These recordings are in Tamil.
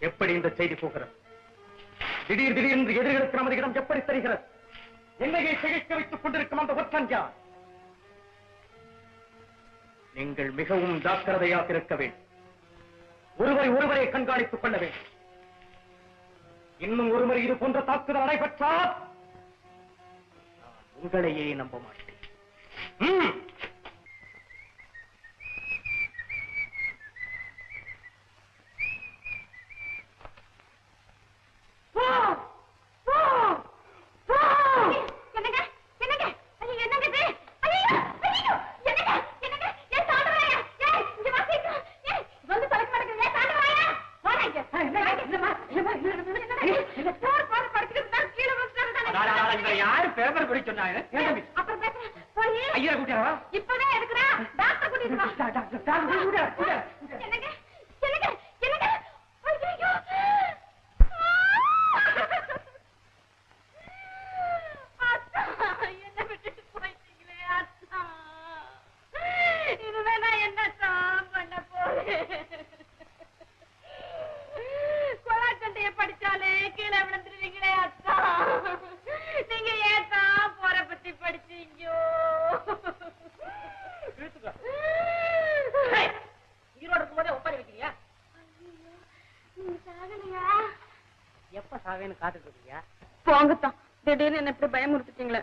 எப்படி இந்த செய்தி போகிறது? திடீர் திடீரென்று எதிரிகளுக்கு நமது இடம் எப்படி தெரிகிறது? என்னையை திகைக்க வைத்துக் கொண்டிருக்கும் அந்த ஒற்றன் யார்? நீங்கள் மிகவும் ஜாக்கிரதையாக இருக்க வேண்டும். ஒருவரை கண்காணித்துக் கொள்ள வேண்டும். இன்னும் ஒருமுறை இது போன்ற தாக்குதல் நடைபெற்றால் உங்களையே நம்ப மாட்டேன். யாரு பேப்பர் படி சொன்னாங்க? ஐயா கூட்டியா? இப்பவே எடுக்கிறா. டாக்டர் கூட்டிட்டு வா. டாக்டர் என்னங்க என்னங்க என்னங்க ஐயோ அத்தா என்ன விட்டுட்டு போயிட்டீங்களே அத்தா. இதுவே நான் என்னத்தான் பண்ண போறேன்? கொலாச்சண்டைய படிச்சாலே கீழே விழுந்துருவீங்களே அத்தா. நீங்க ஏன் போற பத்தி படிச்சீங்கோ? ஈரோடு இருக்கும்போதே ஒப்பாரி வைக்கிறியா? எப்ப சாவேன்னு காத்துட்டு இருக்கீங்க? போங்கத்தான், திடீர்னு என்ன இப்படி பயமுறுத்திட்டீங்களே.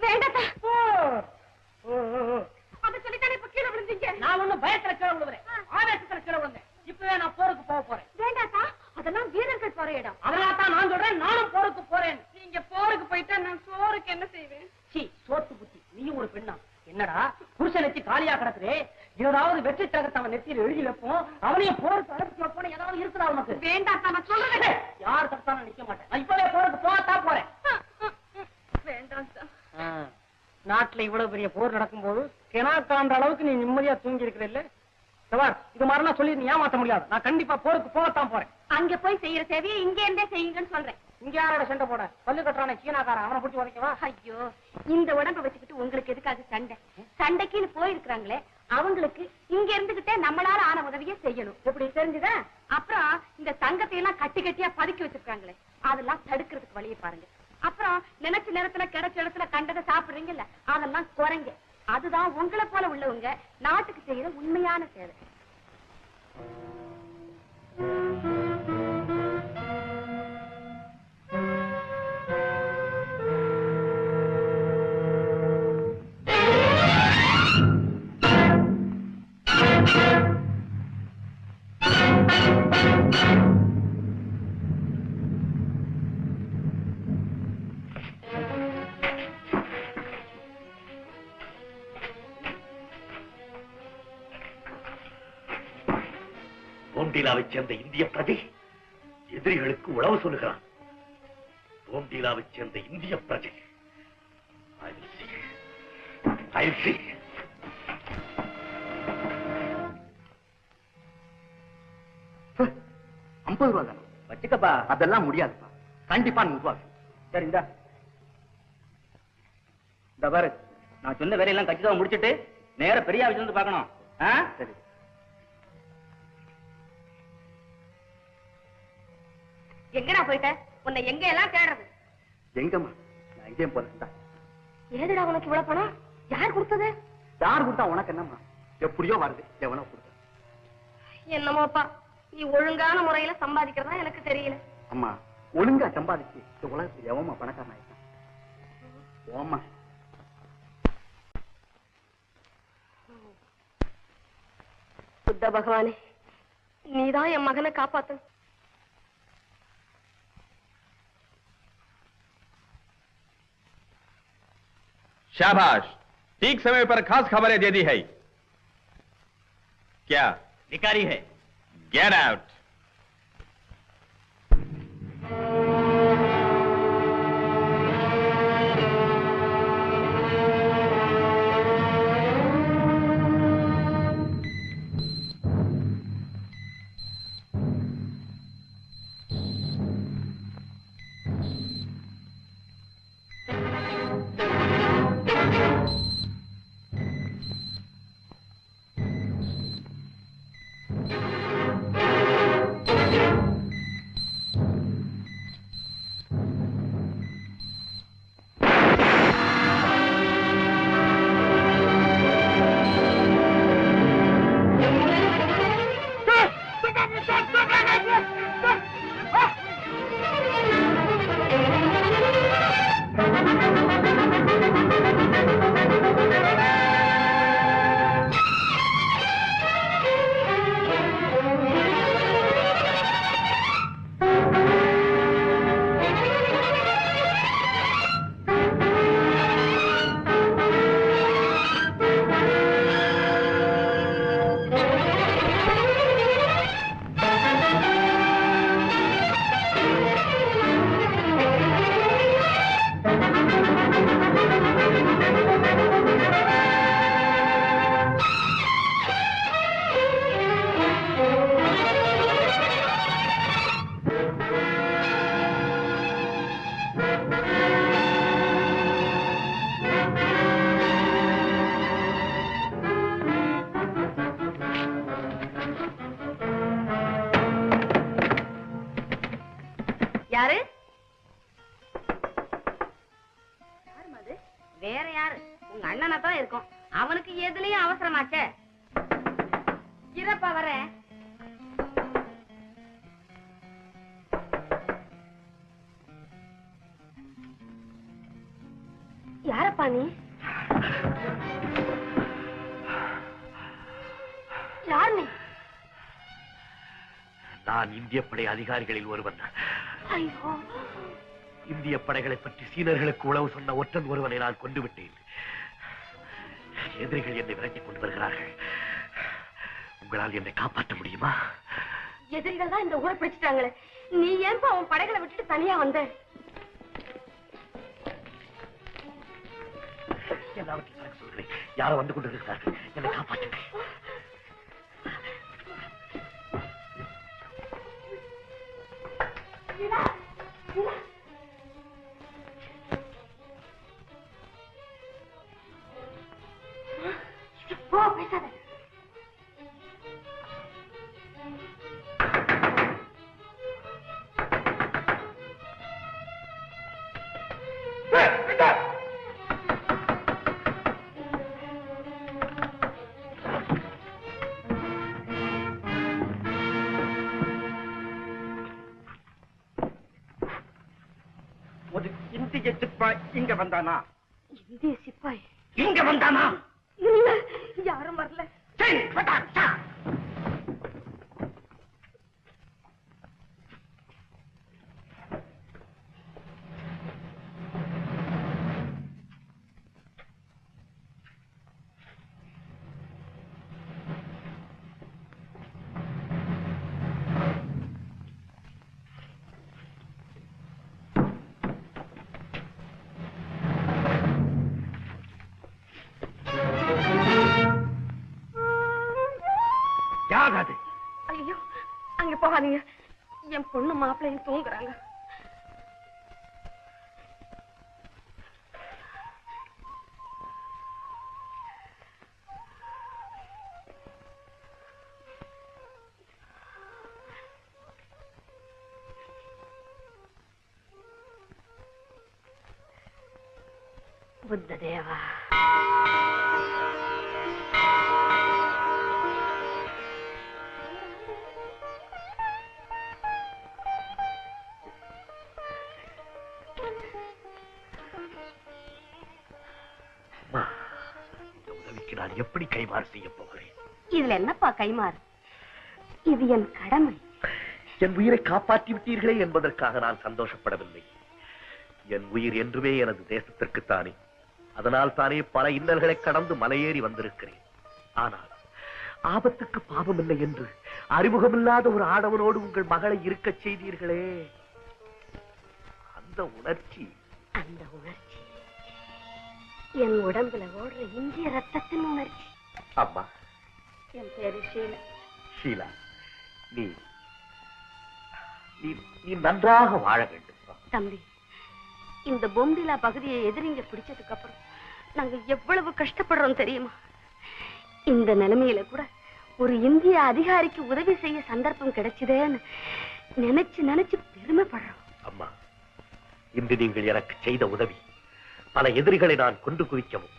வேண்டாத்தா, அதை சொல்லித்தானே இப்ப கீழே விழுந்தீங்க. நான் ஒண்ணும் பயத்துல கீழே விழுவுறேன், ஆவேசத்துல கீழே விழுந்தேன். இப்பவே நான் போருக்கு போக போறேன். வேண்டாத்தா, அதெல்லாம் வீரர்கள் போற இடம். அதனால்தான் நான் சொல்றேன், நானும் போருக்கு போறேன். நீங்க போருக்கு போயிட்டா நான் சோறுக்கு என்ன செய்வேன்? சோத்து புத்தி, நீயும் ஒரு பெண்ணா? என்னடா புருஷன் நெத்தி காலியா கிடக்குறே, ஏதாவது வெற்றி தகத்தை அவன் நெத்தியில் எழுதி வைப்போம், அவனையும் போருக்கு அழைப்பு வைப்போம். ஏதாவது இருக்குதா உனக்கு? வேண்டாம், நான் சொல்றேன். யார் தடுத்தாலும் நிக்க மாட்டேன். நான் இப்பவே போருக்கு போகத்தான் போறேன். வேண்டாம் சார். நாட்டுல இவ்வளவு பெரிய போர் நடக்கும் போது கிணா காண்ற அளவுக்கு நீ நிம்மதியா தூங்கி இருக்கிற இல்ல? இது மாதிரிலாம் சொல்லி நீ ஏமாத்த முடியாது. நான் கண்டிப்பா போருக்கு போகத்தான் போறேன். அங்க போய் செய்யற சேவையை இங்க இருந்தே செய்யுங்கன்னு சொல்றேன். இங்க யாரோட சண்டை போட? பல்லு கட்டுறான சீனாக்காரன், அவனை பிடிச்சி உதைக்கவா? ஐயோ, இந்த உடம்ப வச்சுக்கிட்டு உங்களுக்கு எதுக்காக சண்டை? சண்டைக்குன்னு போயிருக்கிறாங்களே, அவங்களுக்கு இங்க இருந்துகிட்டே நம்மளால ஆன உதவியே செய்யணும். எப்படி தெரிஞ்சுதா? அப்புறம் இந்த தங்கத்தை எல்லாம் கட்டி கட்டியா பதுக்கி வச்சிருக்காங்களே, அதெல்லாம் தடுக்கிறதுக்கு வழியை பாருங்க. அப்புறம் நினைச்ச நேரத்துல கிடைச்ச இடத்துல கண்டதை சாப்பிடுறீங்கல்ல, அதெல்லாம் குறைங்க. அதுதான் உங்களை போல உள்ளவங்க நாட்டுக்கு செய்யற உண்மையான சேவை. போம்டீலாவைச் சேர்ந்த இந்திய பிரஜை எதிரிகளுக்கு உளவு சொல்லுகிறான். போம்டீலாவைச் சேர்ந்த இந்திய பிரஜை. ₹50 தானே வச்சுக்கப்பா. அதெல்லாம் முடியாதுப்பா, கண்டிப்பா ₹100. சரி, இந்த பாரு, நான் சொன்ன வேலையெல்லாம் கட்சிதான் முடிச்சுட்டு நேர பெரிய ஆபீஸ்ல இருந்து பார்க்கணும். சரி. எங்கடா போயிட்ட? உன்னை எங்க எல்லாம் தேடுறது? எங்கம்மா, நான் எங்கேயும் போல. ஏதுடா உனக்கு இவ்வளவு பணம்? யார் கொடுத்தது? யார் கொடுத்தா உனக்கு என்னம்மா? எப்படியோ வருது, எவனோ கொடுத்த. என்னமோப்பா, நீ ஒழுங்கான முறையில சம்பாதிக்கிறதா எனக்கு தெரியல. அம்மா, ஒழுங்கா சம்பாதிச்சு இந்த உலகத்தில் எவமா பணக்காரன் ஆயிட்டான்? ஓம்மா, புத்த பகவானே, நீதான் என் மகனை காப்பாத்த. शाबाश, ठीक समय पर खास खबरें दे दी है। क्या भिखारी है? Get out. யாரு? அது வேற யாரு? உங்க அண்ணனா தான் இருக்கும். அவனுக்கு எதுலயும் அவசரமாச்சே. இருப்பா வரேன். யாரப்பா நீ? யார் நீ? நான் இந்திய படை அதிகாரிகளில் ஒருவன். ஐயோ, இந்திய படைகளை பற்றி சீனர்களுக்கு உளவு சொன்ன ஒற்றன் ஒருவனை நான் கொண்டு விட்டேன். எதிரிகள் என்னை விரட்டிக் கொண்டு வருகிறார்கள். உங்களால் என்னை காப்பாற்ற முடியுமா? எதிரிகள் தான் இந்த ஊரை பிடிச்சிட்டாங்களே, நீ ஏன்பா அவன் படைகளை விட்டுட்டு தனியா வந்த? எல்லாவற்றையும் சொல்கிறேன். யாரோ வந்து கொண்டிருக்கிறார்கள், என்னை காப்பாற்றுங்க. பேசாத. ஒரு இந்திய சிப்பாய் இங்க வந்தானா? இந்திய சிப்பாய் இங்க வந்தானா? இல்ல, யாரும் வரல. ஐயோ, அங்க போகாதீங்க. என் பொண்ணு மாப்பிள்ளையும் தூங்குறாங்க. புத்த தேவா, நான் எப்படி கைமாறு செய்ய போகிறேன்? இதுல என்னப்பா கைமாறு? இது என் கடமை. என் உயிரை காப்பாற்றி விட்டீர்களே என்பதற்காக நான் சந்தோஷப்படவில்லை. என் உயிர் என்றுமே எனது தேசத்திற்குத்தானே. அதனால் தானே பல இன்னல்களை கடந்து மலையேறி வந்திருக்கிறேன். ஆனால் ஆபத்துக்கு பாவம் இல்லை என்று அறிமுகமில்லாத ஒரு ஆடவனோடு உங்கள் மகளை இருக்கச் செய்தீர்களே, அந்த உணர்ச்சி என் உடம்புல ஓடுற இந்திய ரத்தத்தின் உணர்ச்சி. அம்மா, என் பேரு ஷீலா. ஷீலா, நீ நீ நன்றாக வாழ வேண்டும். தம்பி, இந்த பொம்டிலா பகுதியை எதிரிங்க பிடிச்சதுக்கு அப்புறம் நாங்க எவ்வளவு கஷ்டப்படுறோம் தெரியுமா? இந்த நிலைமையில கூட ஒரு இந்திய அதிகாரிக்கு உதவி செய்ய சந்தர்ப்பம் கிடைச்சதேன்னு நினைச்சு நினைச்சு பெருமைப்படுறோம். அம்மா, இன்று நீங்கள் எனக்கு செய்த உதவி பல எதிரிகளை நான் கொண்டு குவிக்கவும்,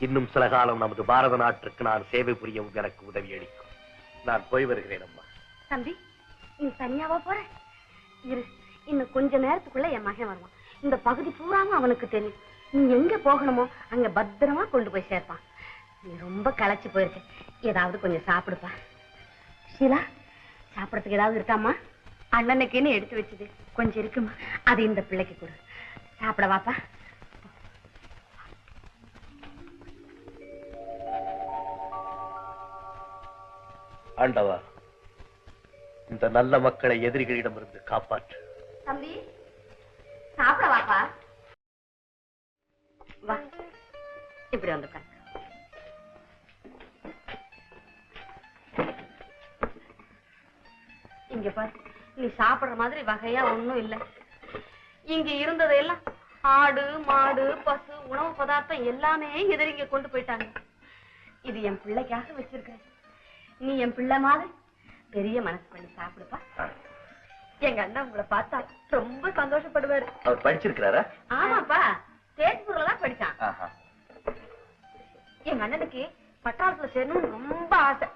இன்னும் சில காலம் நமது பாரத நாட்டிற்கு நான் சேவை புரியவும் எனக்கு உதவி அளிக்கும். நான் போய் வருகிறேன். அம்மா. தம்பி, நீ தனியாவா போற? இரு, இன்னும் கொஞ்ச நேரத்துக்குள்ள என் மகன் வருவான். இந்த பகுதி பூராம அவனுக்கு தெரியும். நீ எங்க போகணுமோ அங்க பத்திரமா கொண்டு போய் சேர்ப்பான். நீ ரொம்ப களைச்சு போயிருக்க, ஏதாவது கொஞ்சம் சாப்பிடுப்பா. ஷீலா, சாப்பிடறதுக்கு ஏதாவது இருக்காமா? அண்ணனுக்குன்னு எடுத்து வச்சது கொஞ்சம் இருக்குமா, அது இந்த பிள்ளைக்கு கொடு. சாப்பிட வாப்பா. ஆண்டவா, இந்த நல்ல மக்களை எதிரிகளிடமிருந்து காப்பாற்று. தம்பி, சாப்பிட வாப்பா. வா, இப்படி வந்து இங்க பாரு, நீ சாப்பிடுற மாதிரி வகையா ஒண்ணும் இல்ல. இங்க இருந்ததெல்லாம் ஆடு மாடு பசு உணவு பதார்த்தம் எல்லாமே எதிரிங்க கொண்டு போயிட்டாங்க. இது என் பிள்ளைக்காக வச்சிருக்க. நீ என் பிள்ளை மாதிரி பெரிய மனசு பண்ணி சாப்பிடுப்பா. எங்க அண்ணன் உங்களை பார்த்தா ரொம்ப சந்தோஷப்படுவாரு. அவர் படிச்சிருக்கிறாரா? ஆமாப்பா, தேஜ்பூர்ல தான் படிச்சான். எங்க அண்ணனுக்கு பட்டாளத்துல சேரணும்னு ரொம்ப ஆசை.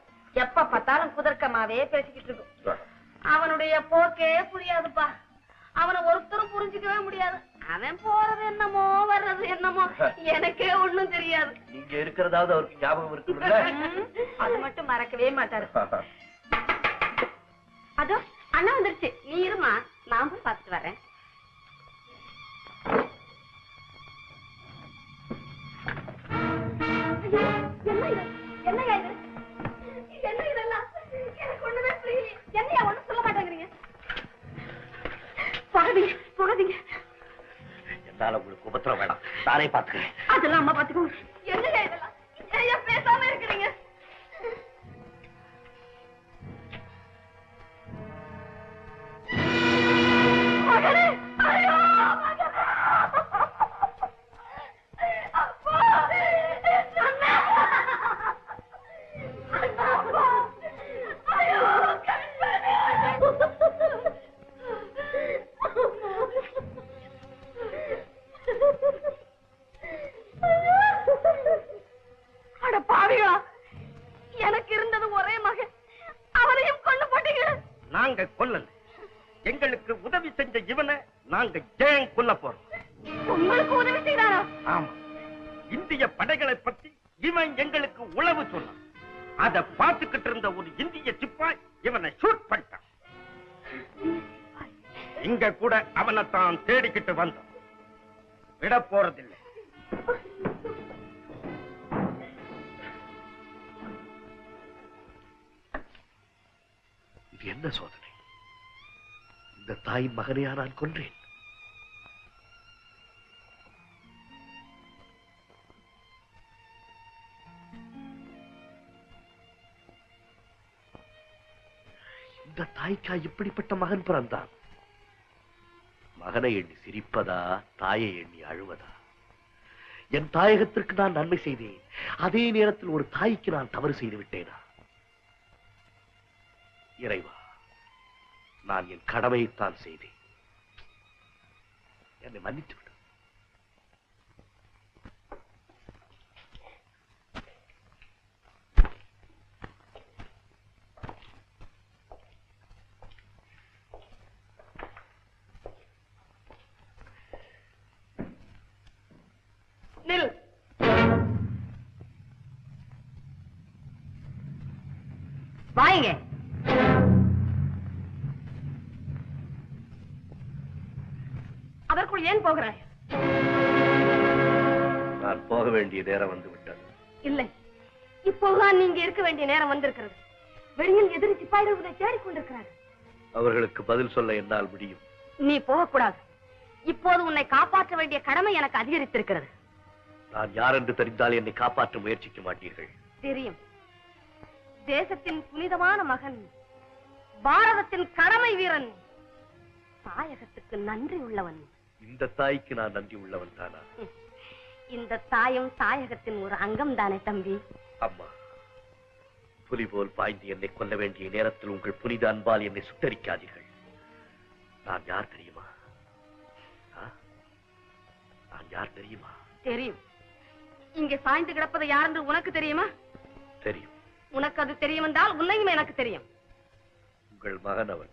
எப்ப பார்த்தாலும் குதர்க்கமாவே பேசிக்கிட்டு இருக்கும். அவனுடைய போக்கே புரியாதுப்பா. அவனை ஒருத்தரும் புரிஞ்சுக்கவே முடியாது. அவன் போறது என்னமோ வர்றது என்னமோ எனக்கே ஒண்ணும் தெரியாது. நீங்க இருக்கிறதாவது அவருக்கு ஞாபகம் இருக்குல்ல? அது மட்டும் மறக்கவே மாட்டாரு. அதோ அண்ணா வந்துருச்சு. நீ இருமா, நான் போய் பார்த்துட்டு வரேன். என்னையா இது? என்ன இதெல்லாம்? எனக்கு ஒண்ணுமே புரியல. என்னையா ஒண்ணும் சொல்ல மாட்டேங்கிறீங்க? போகாதீங்க, போகாதீங்க. என்னால உங்களுக்கு உபத்திரம் வேணாம், நானே பாத்துக்கிறேன். அதெல்லாம் அம்மா பாத்துக்கோங்க. என்னையா இதெல்லாம்? ஏயா பேசாம இருக்கிறீங்க? மகனே, ஐயோ மகனே, அப்பா, அண்ணா, அப்பா, ஐயோ கண்மணி. அட பாவிகளா, எனக்கு இருந்தது ஒரே மகன், அவனையும் கொண்டு போட்டீங்க. நாங்க கொல்லல, எங்களுக்கு உதவி செஞ்ச இவனை நாங்க ஏன் கொல்ல போறோம்? உங்களுக்கு உதவி செய்தாரா? ஆமா, இந்திய படைகளை பத்தி இவன் எங்களுக்கு உளவு சொன்னான். அத பார்த்துக்கிட்டு இருந்த ஒரு இந்திய சிப்பாய் இவனை ஷூட் பண்ணிட்டான். இங்க கூட அவனை தான் தேடிக்கிட்டு வந்தோம். விட போறதில்லை. இது என்ன சோதனை? இந்த தாயின் மகனையா நான் கொன்றேன்? இந்த தாய்க்கா இப்படிப்பட்ட மகன் பிறந்தான்? மகனை எண்ணி சிரிப்பதா, தாயை எண்ணி அழுவதா? என் தாயகத்திற்கு நான் நன்மை செய்தேன், அதே நேரத்தில் ஒரு தாய்க்கு நான் தவறு செய்து விட்டேனா? இறைவா, நான் என் கடமையைத்தான் செய்தேன், என்னை மன்னித்து விடு. நில். வாங்க. அதற்குள் ஏன் போகிறாய்? நான் போக வேண்டிய நேரம் வந்து விட்டது. இல்லை, இப்போதுதான் நீங்க இருக்க வேண்டிய நேரம் வந்திருக்கிறது. வெளியில் எதிரி சிப்பாய்கள் உன்னை தேடிக்கொண்டிருக்கிறார்கள். அவர்களுக்கு பதில் சொல்ல என்னால் முடியும். நீ போகக்கூடாது. இப்போது உன்னை காப்பாற்ற வேண்டிய கடமை எனக்கு அதிகரித்திருக்கிறது. நான் யார் என்று தெரிந்தால் என்னை காப்பாற்ற முயற்சிக்க மாட்டீர்கள். தெரியும். தேசத்தின் புனிதமான மகன், பாரதத்தின் கடமை வீரன், தாயகத்துக்கு நன்றி உள்ளவன். இந்த தாய்க்கு நான் நன்றி உள்ளவன் தானா? இந்த தாயும் தாயகத்தின் ஒரு அங்கம் தானே தம்பி? அம்மா, புலி போல் பாய்ந்து என்னை கொல்ல வேண்டிய நேரத்தில் உங்கள் புனித அன்பால் என்னை சுட்டரிக்காதீர்கள். நான் யார் தெரியுமா? நான் யார் தெரியுமா? தெரியும். இங்கே சாய்ந்து கிடப்பது யார் என்று உனக்கு தெரியுமா? தெரியும். உனக்கு அது தெரியும் என்றால் உன்னையும் எனக்கு தெரியும். உங்கள் மகன் அவன்.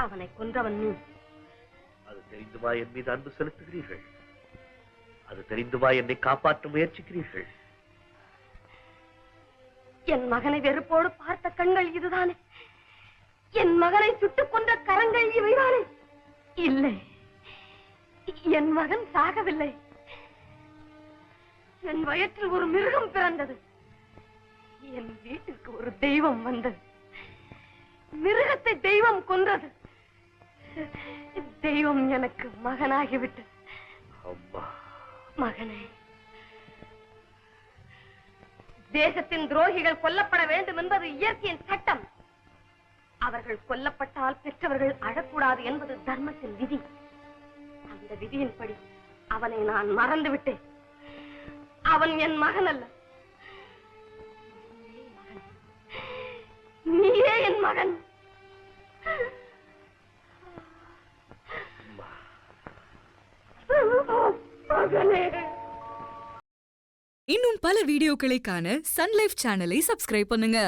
அவனை கொன்றவன் நீ. அது தெரிந்துமா என் மீது அன்பு செலுத்துகிறீர்கள்? அது தெரிந்துமா என்னை காப்பாற்ற முயற்சிக்கிறீர்கள்? என் மகனை வெறுப்போடு பார்த்த கண்கள் இதுதானே? என் மகனை சுட்டுக் கொன்ற கரங்கள் இவைதானே? இல்லை, என் மகன் சாகவில்லை. என் வயிற்றில் ஒரு மிருகம் பிறந்தது. என் வீட்டிற்கு ஒரு தெய்வம் வந்தது. மிருகத்தை தெய்வம் கொன்றது. தெய்வம் எனக்கு மகனாகிவிட்டது. அம்மா, மகனே, தேசத்தின் துரோகிகள் கொல்லப்பட வேண்டும் என்பது இயற்கையின் சட்டம். அவர்கள் கொல்லப்பட்டால் பெற்றவர்கள் அழக்கூடாது என்பது தர்மத்தின் விதி. அந்த விதியின்படி அவனை நான் மறந்துவிட்டேன். அவன் என் மகன் அல்ல. நீயே என் மகன். இன்னும் பல வீடியோக்களை காண சன் லைஃப் சேனலை சப்ஸ்கிரைப் பண்ணுங்க.